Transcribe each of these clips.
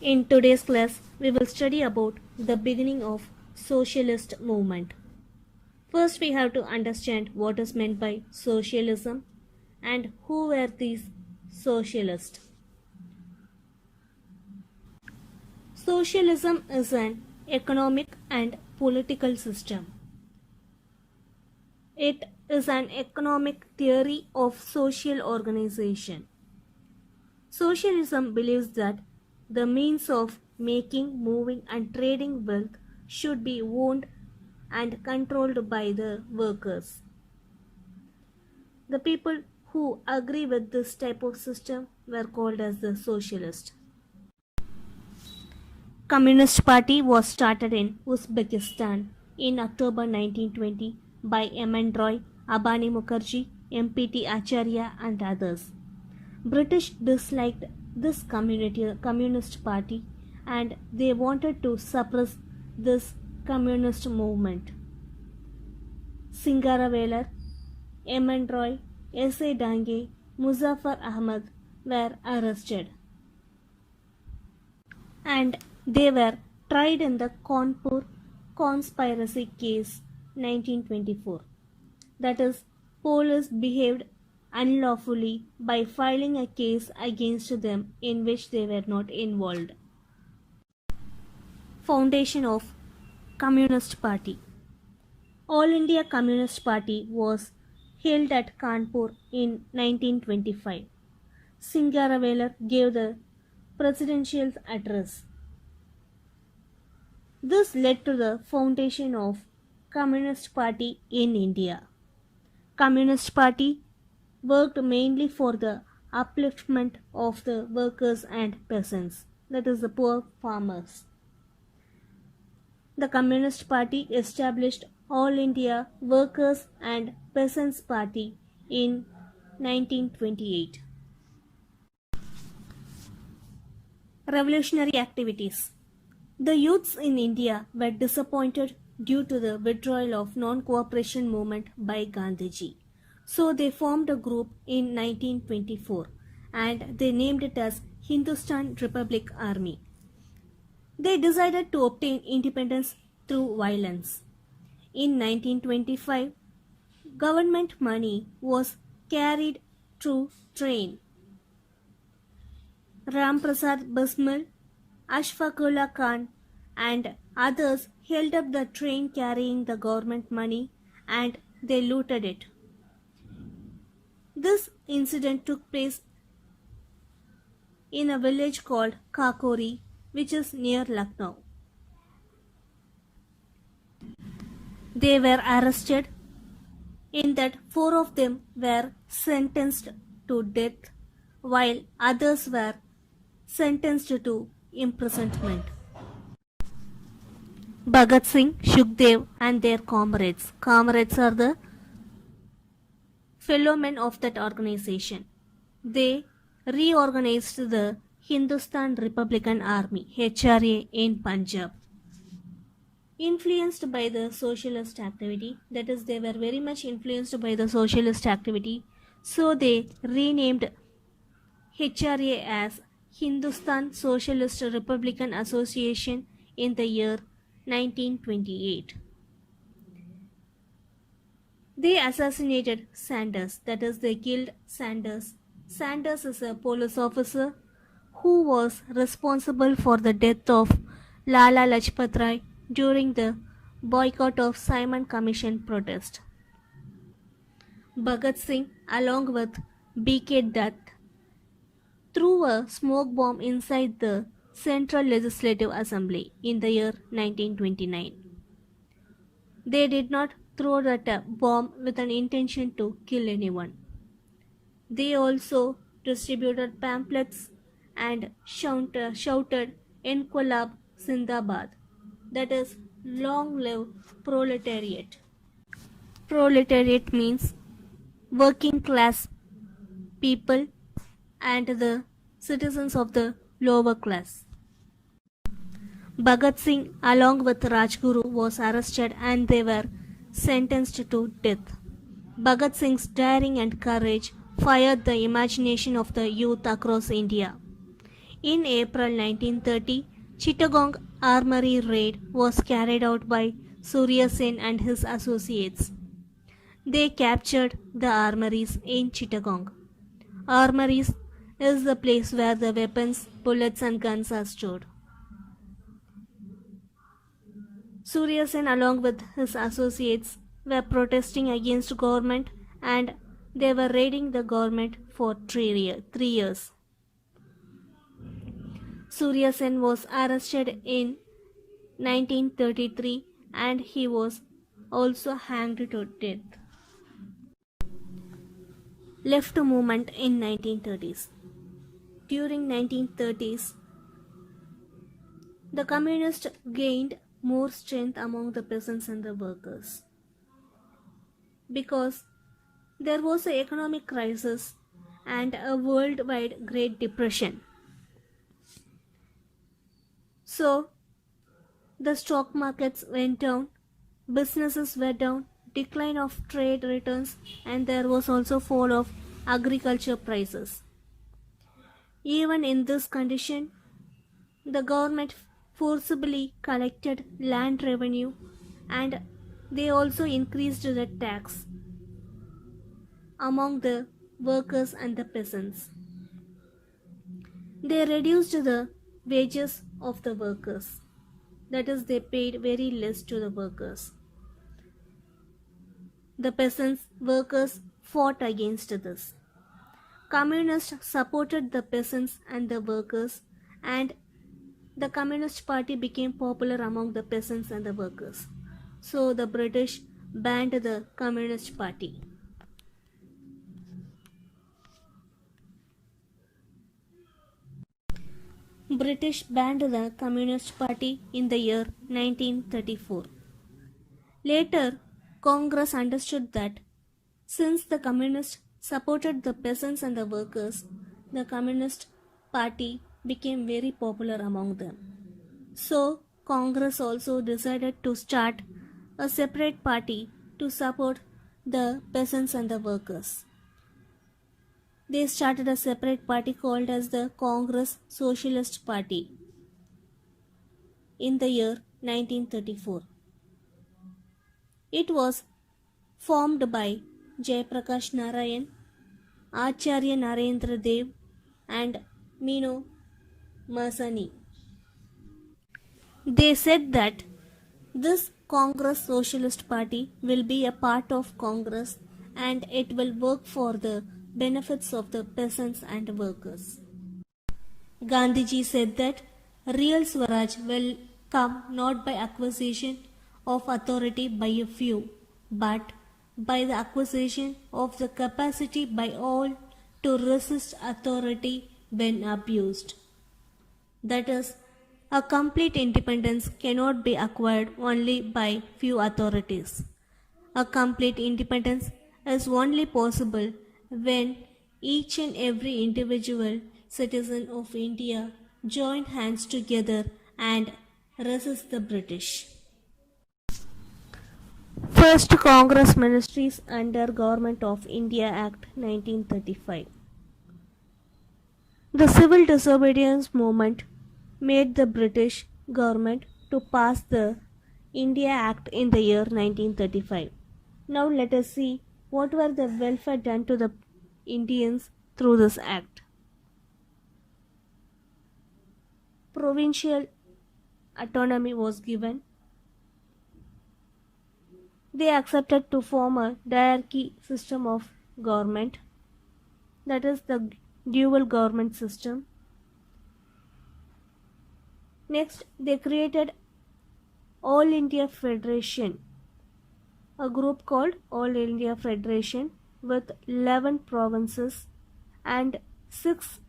In today's class, we will study about the beginning of socialist movement. First, we have to understand what is meant by socialism and who were these socialists. Socialism is an economic and political system. It is an economic theory of social organization. Socialism believes that the means of making, moving, and trading wealth should be owned and controlled by the workers. The people who agree with this type of system were called as the socialists. Communist Party was started in Uzbekistan in October 1920 by M.N. Roy, Abani Mukherjee, M.P.T. Acharya and others. British disliked this communist party and they wanted to suppress this communist movement. Singaravelar, M.N. Roy, S.A. Dange, Muzaffar Ahmad were arrested and they were tried in the Kanpur conspiracy case 1924. That is, police behaved unlawfully by filing a case against them in which they were not involved. Foundation of Communist Party. All India Communist Party was held at Kanpur in 1925. Singaravelar gave the presidential address. This led to the foundation of Communist Party in India. Communist Party worked mainly for the upliftment of the workers and peasants, that is the poor farmers. The Communist Party established All India Workers and Peasants Party in 1928. Revolutionary activities. The youths in India were disappointed due to the withdrawal of non-cooperation movement by Gandhiji. So they formed a group in 1924 and they named it as Hindustan Republic Army. They decided to obtain independence through violence. In 1925, government money was carried through train. Ram Prasad Bismil, Ashfaqullah Khan and others held up the train carrying the government money and they looted it. This incident took place in a village called Kakori, which is near Lucknow. They were arrested. In that, 4 of them were sentenced to death, while others were sentenced to imprisonment. Bhagat Singh, Sukhdev and their comrades. Comrades are the fellow men of that organization. They reorganized the Hindustan Republican Army, HRA, in Punjab. Influenced by the socialist activity, that is, they were very much influenced by the socialist activity, so they renamed HRA as Hindustan Socialist Republican Association in the year 1928. They assassinated Sanders, that is, they killed Sanders. Sanders is a police officer who was responsible for the death of Lala Lajpat Rai during the boycott of Simon Commission protest. Bhagat Singh, along with B.K. Dutt, threw a smoke bomb inside the Central Legislative Assembly in the year 1929. They did not throw that bomb with an intention to kill anyone. They also distributed pamphlets and shouted Inqilab Zindabad, that is, long live proletariat. Proletariat means working class people and the citizens of the lower class. Bhagat Singh along with Rajguru was arrested and they were sentenced to death. Bhagat Singh's daring and courage fired the imagination of the youth across India. In April 1930, Chittagong Armory raid was carried out by Surya Sen and his associates. They captured the armories in Chittagong. Armories is the place where the weapons, bullets and guns are stored. Surya Sen along with his associates were protesting against government and they were raiding the government for 3 years. Surya Sen was arrested in 1933 and he was also hanged to death. Left movement in 1930s. During 1930s, the communists gained more strength among the peasants and the workers because there was an economic crisis and a worldwide Great Depression. So, the stock markets went down, businesses were down, decline of trade returns, and there was also fall of agriculture prices. Even in this condition, the government forcibly collected land revenue and they also increased the tax among the workers and the peasants. They reduced the wages of the workers. That is, they paid very less to the workers. The peasants, workers fought against this. Communists supported the peasants and the workers, and the Communist Party became popular among the peasants and the workers. So the British banned the Communist Party. British banned the Communist Party in the year 1934. Later, Congress understood that since the Communists supported the peasants and the workers, the Communist Party became very popular among them. So, Congress also decided to start a separate party to support the peasants and the workers. They started a separate party called as the Congress Socialist Party in the year 1934. It was formed by Jayaprakash Narayan, Acharya Narendra Dev and Mino Masani. They said that this Congress Socialist Party will be a part of Congress and it will work for the benefits of the peasants and workers. Gandhiji said that real Swaraj will come not by acquisition of authority by a few, but by the acquisition of the capacity by all to resist authority when abused. That is, a complete independence cannot be acquired only by few authorities. A complete independence is only possible when each and every individual citizen of India join hands together and resist the British. First Congress Ministries under Government of India Act 1935. The civil disobedience movement made the British government to pass the India Act in the year 1935. Now let us see what were the welfare done to the Indians through this act. Provincial autonomy was given. They accepted to form a diarchy system of government, that is the dual government system. Next, they created All India Federation, a group called All India Federation with 11 provinces and 6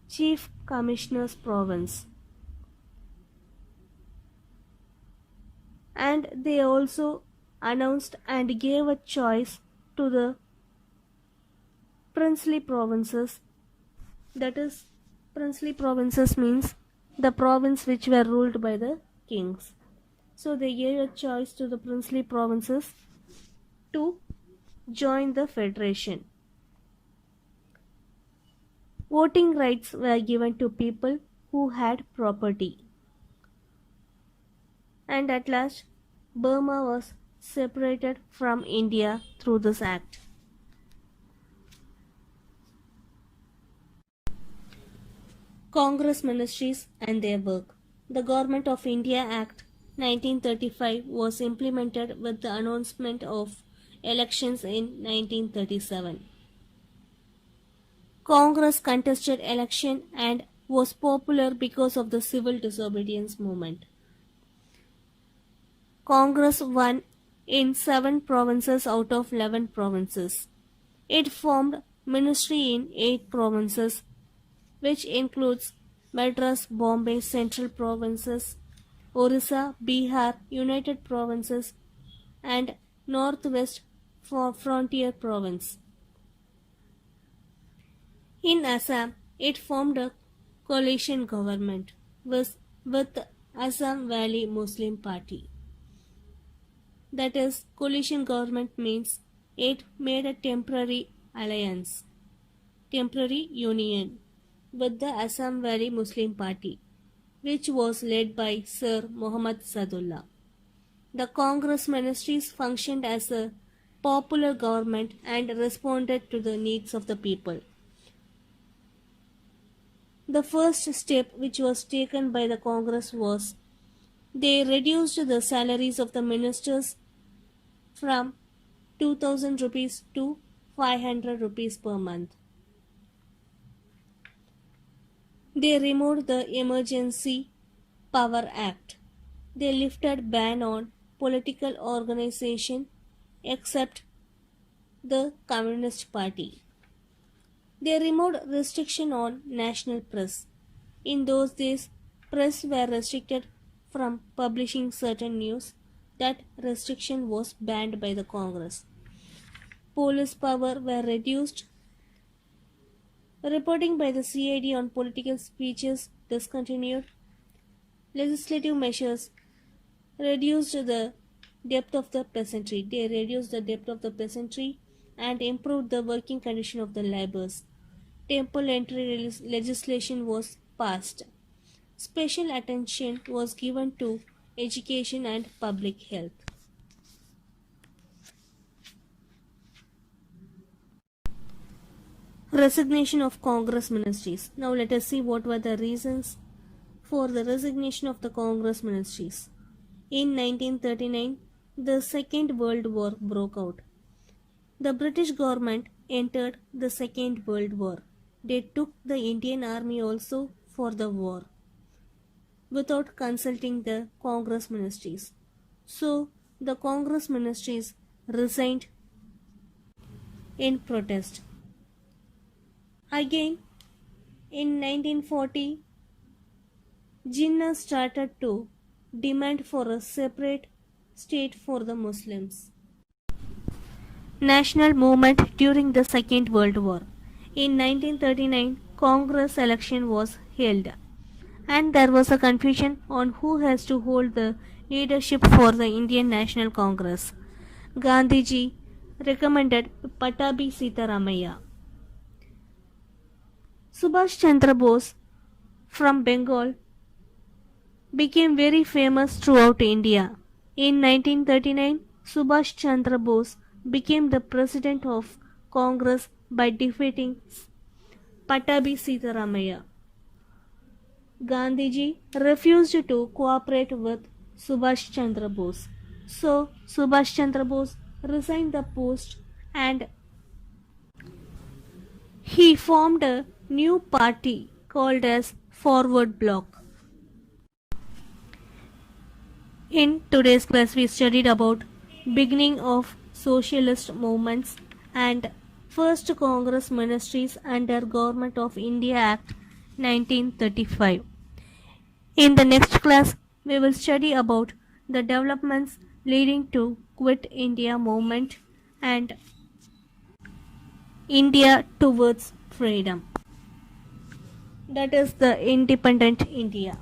chief commissioners province. And they also announced and gave a choice to the princely provinces. That is, princely provinces means the province which were ruled by the kings. So they gave a choice to the princely provinces to join the federation. Voting rights were given to people who had property. And at last, Burma was separated from India through this act. Congress ministries and their work. The Government of India Act 1935 was implemented with the announcement of elections in 1937. Congress contested election and was popular because of the civil disobedience movement. Congress won in 7 provinces out of 11 provinces. It formed ministry in 8 provinces, which includes Madras, Bombay, Central Provinces, Orissa, Bihar, United Provinces, and Northwest Frontier Province. In Assam, it formed a coalition government with Assam Valley Muslim Party. That is, coalition government means it made a temporary union with the Assam Valley Muslim Party, which was led by Sir Muhammad Sadullah. The Congress ministries functioned as a popular government and responded to the needs of the people. The first step which was taken by the Congress was they reduced the salaries of the ministers from 2000 rupees to 500 rupees per month. They removed the Emergency Power Act. They lifted ban on political organization except the Communist Party. They removed restriction on national press. In those days, press were restricted from publishing certain news. That restriction was banned by the Congress. Police power were reduced. Reporting by the CID on political speeches discontinued. Legislative measures reduced the depth of the peasantry. They reduced the depth of the peasantry and improved the working condition of the laborers. Temple entry legislation was passed. Special attention was given to education and public health. Resignation of Congress ministries. Now let us see what were the reasons for the resignation of the Congress ministries. In 1939, the Second World War broke out. The British government entered the Second World War. They took the Indian Army also for the war without consulting the Congress ministries. So, the Congress ministries resigned in protest. Again, in 1940, Jinnah started to demand for a separate state for the Muslims. National movement during the Second World War. In 1939, Congress election was held, and there was a confusion on who has to hold the leadership for the Indian National Congress. Gandhiji recommended Pattabhi Sitaramaiah. Subhash Chandra Bose from Bengal became very famous throughout India. In 1939, Subhash Chandra Bose became the president of Congress by defeating Pattabhi Sitaramaiah. Gandhiji refused to cooperate with Subhash Chandra Bose. So, Subhash Chandra Bose resigned the post and he formed a new party called as Forward Bloc. In today's class, we studied about beginning of socialist movements and first Congress ministries under Government of India Act 1935. In the next class, we will study about the developments leading to Quit India movement and India towards freedom. That is the independent India.